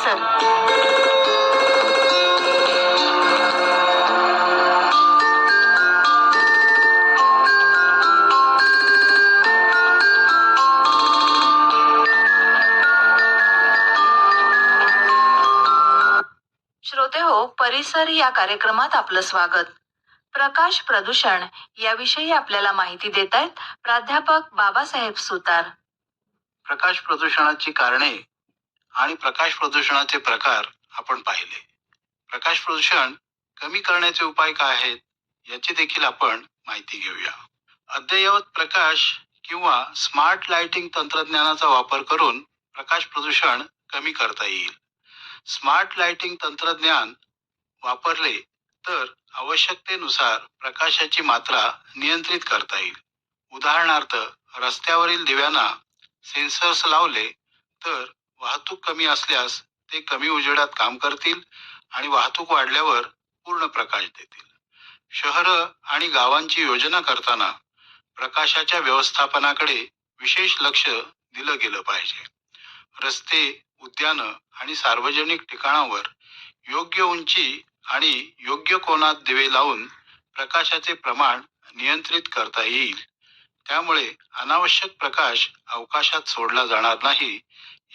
परिसर. श्रोते हो, परिसर या कार्यक्रमात आपलं स्वागत. प्रकाश प्रदूषण याविषयी आपल्याला माहिती देत आहेत प्राध्यापक बाबासाहेब सुतार. प्रकाश प्रदूषणाची कारणे आणि प्रकाश प्रदूषणाचे प्रकार आपण पाहिले. प्रकाश प्रदूषण कमी करण्याचे उपाय काय आहेत याची देखील आपण माहिती घेऊया. अद्ययावत प्रकाश किंवा स्मार्ट लाइटिंग तंत्रज्ञानाचा वापर करून प्रकाश प्रदूषण कमी करता येईल. स्मार्ट लाइटिंग तंत्रज्ञान वापरले तर आवश्यकतेनुसार प्रकाशाची मात्रा नियंत्रित करता येईल. उदाहरणार्थ, रस्त्यावरील दिव्यांना सेन्सर्स लावले तर वाहतूक कमी असल्यास ते कमी उजेडात काम करतील आणि वाहतूक वाढल्यावर पूर्ण प्रकाश देतील. शहरं आणि गावांची योजना करताना प्रकाशाच्या व्यवस्थापनाकडे विशेष लक्ष दिलं गेलं पाहिजे. रस्ते, उद्यानं आणि सार्वजनिक ठिकाणावर योग्य उंची आणि योग्य कोनात दिवे लावून प्रकाशाचे प्रमाण नियंत्रित करता येईल. त्यामुळे अनावश्यक प्रकाश अवकाशात सोडला जाणार नाही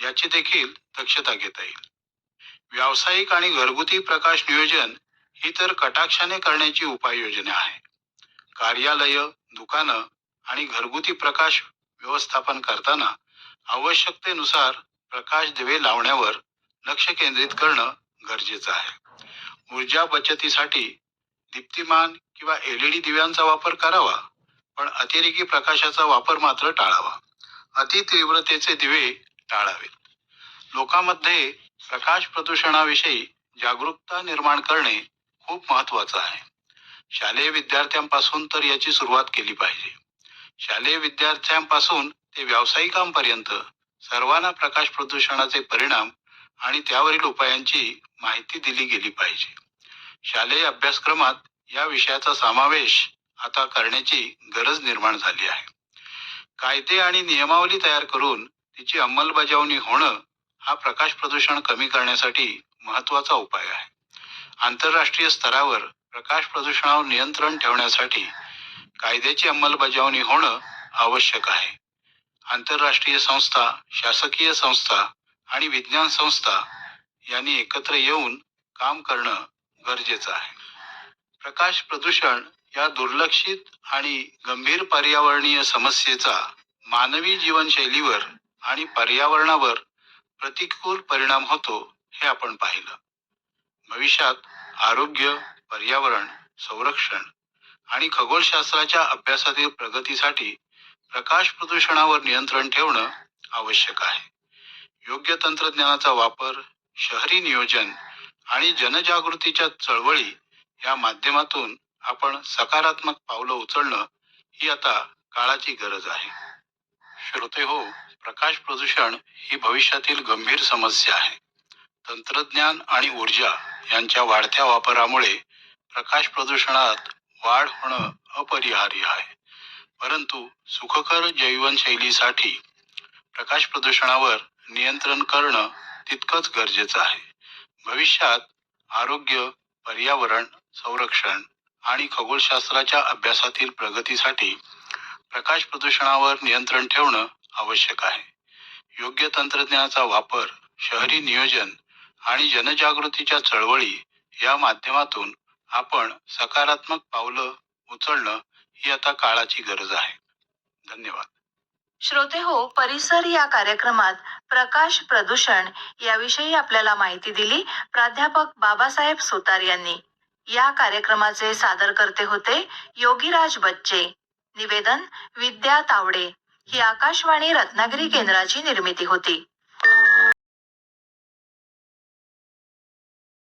याची देखील दक्षता घेता येईल. व्यावसायिक आणि घरगुती प्रकाश नियोजन ही तर कटाक्षाने करण्याची उपाययोजना आहे. कार्यालय, दुकानं आणि घरगुती प्रकाश व्यवस्थापन करताना आवश्यकतेनुसार प्रकाश दिवे लावण्यावर लक्ष केंद्रित करणं गरजेचं आहे. ऊर्जा बचतीसाठी दीप्तिमान किंवा LED दिव्यांचा वापर करावा, पण अतिरेकी प्रकाशाचा वापर मात्र टाळावा. अति तीव्रतेचे दिवे टाळावेत. लोकांमध्ये प्रकाश प्रदूषणाविषयी जागरूकता निर्माण करणे खूप महत्त्वाचं आहे. शालेय विद्यार्थ्यांपासून तर याची सुरुवात केली पाहिजे. शालेय विद्यार्थ्यांपासून ते व्यावसायिकांपर्यंत सर्वांना प्रकाश प्रदूषणाचे परिणाम आणि त्यावरील उपायांची माहिती दिली गेली पाहिजे. शालेय अभ्यासक्रमात या विषयाचा समावेश आता करण्याची गरज निर्माण झाली आहे. कायदे आणि नियमावली तयार करून तिची अंमलबजावणी होणं हा प्रकाश प्रदूषण कमी करण्यासाठी महत्त्वाचा उपाय आहे. आंतरराष्ट्रीय स्तरावर प्रकाश प्रदूषणावर नियंत्रण ठेवण्यासाठी कायद्याची अंमलबजावणी होणं आवश्यक आहे. आंतरराष्ट्रीय संस्था, शासकीय संस्था आणि विज्ञान संस्था यांनी एकत्र येऊन काम करणं गरजेचं आहे. प्रकाश प्रदूषण या दुर्लक्षित आणि गंभीर पर्यावरणीय समस्येचा मानवी जीवनशैलीवर आणि पर्यावरणावर प्रतिकूल परिणाम होतो हे आपण पाहिलं. भविष्यात आरोग्य, पर्यावरण, संरक्षण आणि खगोलशास्त्राच्या अभ्यासातील प्रगतीसाठी प्रकाश प्रदूषणावर नियंत्रण ठेवणं आवश्यक आहे. योग्य तंत्रज्ञानाचा वापर, शहरी नियोजन आणि जनजागृतीच्या चळवळी या माध्यमातून आपण सकारात्मक पावलं उचलणं ही आता काळाची गरज आहे. श्रोते हो, प्रकाश प्रदूषण ही भविष्यातील गंभीर समस्या आहे. तंत्रज्ञान आणि ऊर्जा यांच्या वाढत्या वापरामुळे प्रकाश प्रदूषणात वाढ होणं अपरिहार्य आहे. परंतु सुखकर जीवनशैलीसाठी प्रकाश प्रदूषणावर नियंत्रण करणं तितकंच गरजेचं आहे. भविष्यात आरोग्य, पर्यावरण, संरक्षण आणि खगोलशास्त्राच्या अभ्यासातील प्रगतीसाठी प्रकाश प्रदूषणावर नियंत्रण ठेवणं आवश्यक आहे. योग्य तंत्रज्ञानाचा वापर, शहरी नियोजन आणि जनजागृतीच्या चळवळी या माध्यमातून आपण सकारात्मक पावलं उचलणं ही आता काळाची गरज आहे. धन्यवाद. श्रोते हो, परिसर या कार्यक्रमात प्रकाश प्रदूषण याविषयी आपल्याला माहिती दिली प्राध्यापक बाबासाहेब सुतार यांनी. या कार्यक्रमाचे सादरकर्ते होते योगीराज बच्चे. निवेदन विद्या तावडे. ही आकाशवाणी रत्नागिरी केंद्राची निर्मिती होती.